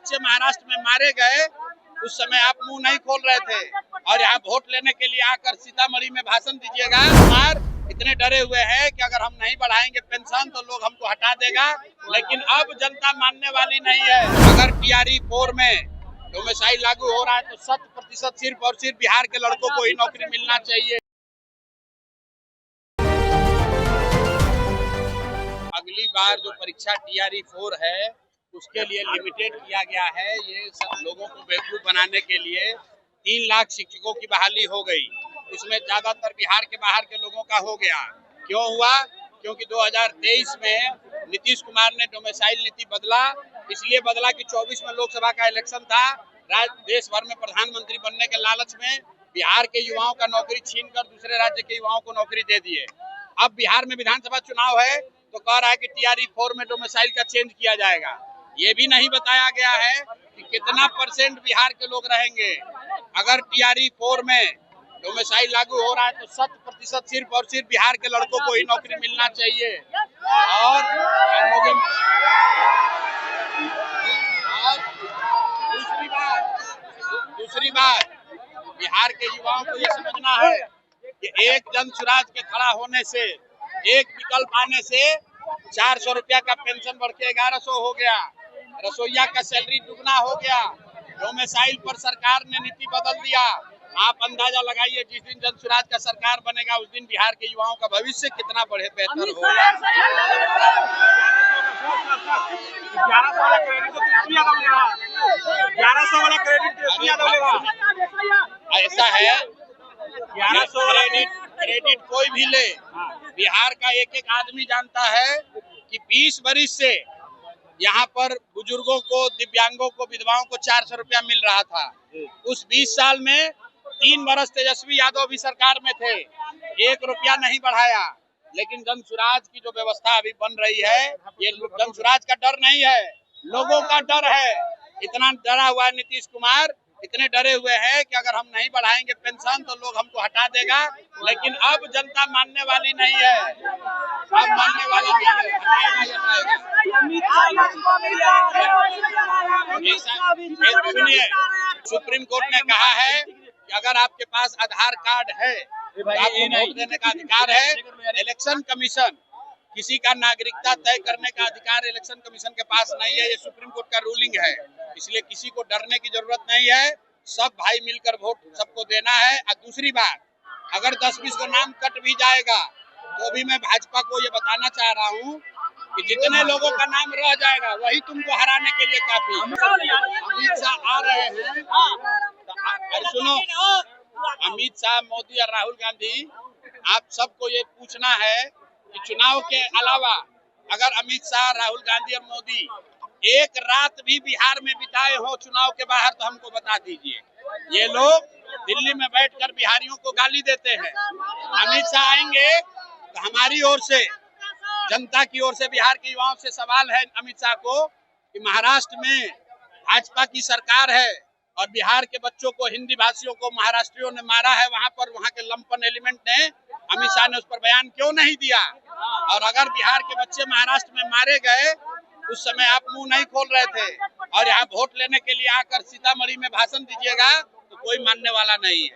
बच्चे महाराष्ट्र में मारे गए उस समय आप मुंह नहीं खोल रहे थे और यहाँ वोट लेने के लिए आकर सीतामढ़ी में भाषण दीजिएगा। कुमार इतने डरे हुए हैं कि अगर हम नहीं बढ़ाएंगे पेंशन तो लोग हमको हटा देगा, लेकिन अब जनता मानने वाली नहीं है। अगर टीआरई 4 में डोमिसाइल लागू हो रहा है तो 100% सिर्फ और सिर्फ बिहार के लड़कों को ही नौकरी मिलना चाहिए। अगली बार जो परीक्षा टीआरई 4 है उसके लिए लिमिटेड किया गया है। ये सब लोगों को बेवकूफ बनाने के लिए 3 लाख शिक्षकों की बहाली हो गई। उसमें ज्यादातर बिहार के बाहर के लोगों का हो गया। क्यों हुआ? क्योंकि 2023 में नीतीश कुमार ने डोमिसाइल नीति बदला। इसलिए बदला कि 24 में लोकसभा का इलेक्शन था। देश भर में प्रधानमंत्री बनने के लालच में बिहार के युवाओं का नौकरी छीनकर दूसरे राज्य के युवाओं को नौकरी दे दिए। अब बिहार में विधानसभा चुनाव है तो कह रहा है कि टीआरई 4 में डोमिसाइल का चेंज किया जाएगा। ये भी नहीं बताया गया है कि कितना % बिहार के लोग रहेंगे। अगर टीआरई 4 में डोमिसाइल लागू हो रहा है तो 100% सिर्फ और सिर्फ बिहार के लड़कों को ही नौकरी मिलना चाहिए। और दूसरी बात बिहार के युवाओं को ये समझना है कि एक जन सुराज के खड़ा होने से, एक विकल्प आने से 400 रुपया का पेंशन बढ़ के 1100 हो गया। रसोईया का सैलरी दुगना हो गया। डोमिसाइल पर सरकार ने नीति बदल दिया। आप अंदाजा लगाइए जिस दिन जन सुराज का सरकार बनेगा उस दिन बिहार के युवाओं का भविष्य कितना बेहतर होगा। 1100 वाला क्रेडिट ऐसा है, 1100 क्रेडिट कोई भी ले, बिहार का एक एक आदमी जानता है कि 20 वर्ष से यहाँ पर बुजुर्गों को, दिव्यांगों को, विधवाओं को 400 रुपया मिल रहा था। उस 20 साल में 3 वर्ष तेजस्वी यादव भी सरकार में थे, 1 रुपया नहीं बढ़ाया। लेकिन जन सुराज की जो व्यवस्था अभी बन रही है, ये जन सुराज का डर नहीं है, लोगों का डर है। इतना डरा हुआ है नीतीश कुमार, इतने डरे हुए हैं कि अगर हम नहीं बढ़ाएंगे पेंशन तो लोग हमको हटा देगा। लेकिन अब जनता मानने वाली नहीं है, अब मानने वाला नहीं है। सुनिए, सुप्रीम कोर्ट ने कहा है कि अगर आपके पास आधार कार्ड है तो आपको वोट देने का अधिकार है। इलेक्शन कमीशन, किसी का नागरिकता तय करने का अधिकार इलेक्शन कमीशन के पास नहीं है। ये सुप्रीम कोर्ट का रूलिंग है, इसलिए किसी को डरने की जरूरत नहीं है। सब भाई मिलकर वोट सबको देना है। और दूसरी बात, अगर 10-20 को नाम कट भी जाएगा तो भी मैं भाजपा को ये बताना चाह रहा हूँ कि जितने लोगों का नाम रह जाएगा वही तुमको हराने के लिए काफी। अमित शाह आ रहे हैं, सुनो, अमित शाह, मोदी और राहुल गांधी, आप सबको ये पूछना है कि चुनाव के अलावा अगर अमित शाह, राहुल गांधी और मोदी एक रात भी बिहार में बिताए हो चुनाव के बाहर तो हमको बता दीजिए। ये लोग दिल्ली में बैठकर बिहारियों को गाली देते हैं। अमित शाह आएंगे तो हमारी ओर से, जनता की ओर से, बिहार के युवाओं से सवाल है अमित शाह को कि महाराष्ट्र में भाजपा की सरकार है और बिहार के बच्चों को, हिंदी भाषियों को महाराष्ट्रियों ने मारा है, वहां पर वहां के लंपन एलिमेंट ने, अमित शाह ने उस पर बयान क्यों नहीं दिया? और अगर बिहार के बच्चे महाराष्ट्र में मारे गए उस समय आप मुंह नहीं खोल रहे थे और यहाँ वोट लेने के लिए आकर सीतामढ़ी में भाषण दीजिएगा तो कोई मानने वाला नहीं है।